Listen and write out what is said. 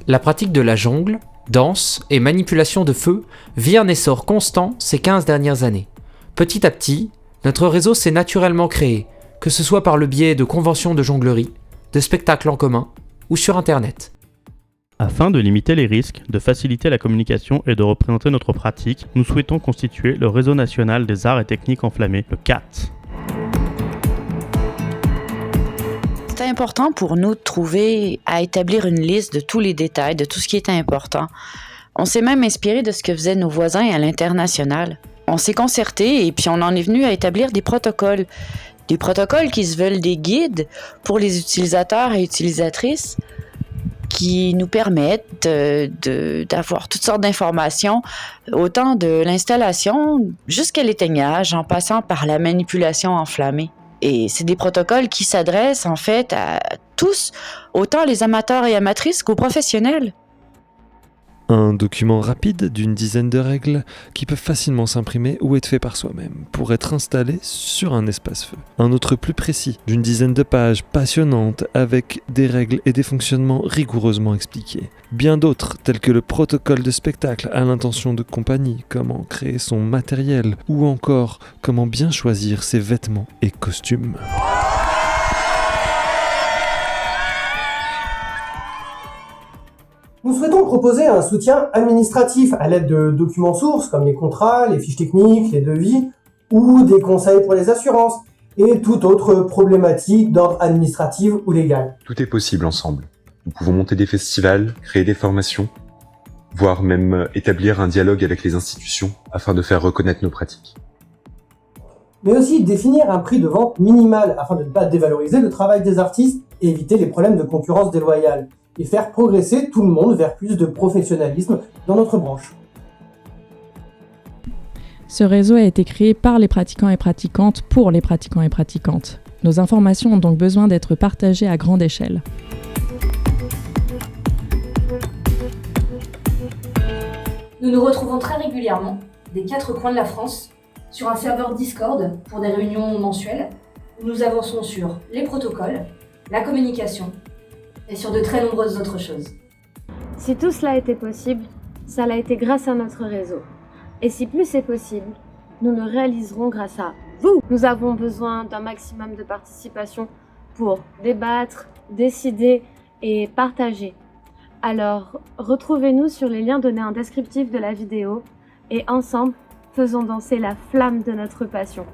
La pratique de la jongle, danse et manipulation de feu vit un essor constant ces 15 dernières années. Petit à petit, notre réseau s'est naturellement créé, que ce soit par le biais de conventions de jonglerie, de spectacles en commun ou sur Internet. Afin de limiter les risques, de faciliter la communication et de représenter notre pratique, nous souhaitons constituer le Réseau national des arts et techniques enflammés, le CAT. C'est important pour nous de trouver à établir une liste de tous les détails, de tout ce qui est important. On s'est même inspiré de ce que faisaient nos voisins à l'international. On s'est concerté et puis on en est venu à établir des protocoles. Des protocoles qui se veulent des guides pour les utilisateurs et utilisatrices qui nous permettent d'avoir toutes sortes d'informations, autant de l'installation jusqu'à l'éteignage, en passant par la manipulation enflammée. Et c'est des protocoles qui s'adressent en fait à tous, autant les amateurs et amatrices qu'aux professionnels. Un document rapide d'une dizaine de règles qui peuvent facilement s'imprimer ou être fait par soi-même pour être installé sur un espace-feu. Un autre plus précis d'une dizaine de pages passionnantes avec des règles et des fonctionnements rigoureusement expliqués. Bien d'autres tels que le protocole de spectacle à l'intention de compagnie, comment créer son matériel ou encore comment bien choisir ses vêtements et costumes. Nous souhaitons proposer un soutien administratif à l'aide de documents sources comme les contrats, les fiches techniques, les devis ou des conseils pour les assurances et toute autre problématique d'ordre administratif ou légal. Tout est possible ensemble. Nous pouvons monter des festivals, créer des formations, voire même établir un dialogue avec les institutions afin de faire reconnaître nos pratiques. Mais aussi définir un prix de vente minimal afin de ne pas dévaloriser le travail des artistes et éviter les problèmes de concurrence déloyale. Et faire progresser tout le monde vers plus de professionnalisme dans notre branche. Ce réseau a été créé par les pratiquants et pratiquantes pour les pratiquants et pratiquantes. Nos informations ont donc besoin d'être partagées à grande échelle. Nous nous retrouvons très régulièrement, des 4 coins de la France, sur un serveur Discord pour des réunions mensuelles, où nous avançons sur les protocoles, la communication, et sur de très nombreuses autres choses. Si tout cela était possible, ça l'a été grâce à notre réseau. Et si plus c'est possible, nous le réaliserons grâce à vous. Nous avons besoin d'un maximum de participation pour débattre, décider et partager. Alors, retrouvez-nous sur les liens donnés en descriptif de la vidéo et ensemble, faisons danser la flamme de notre passion.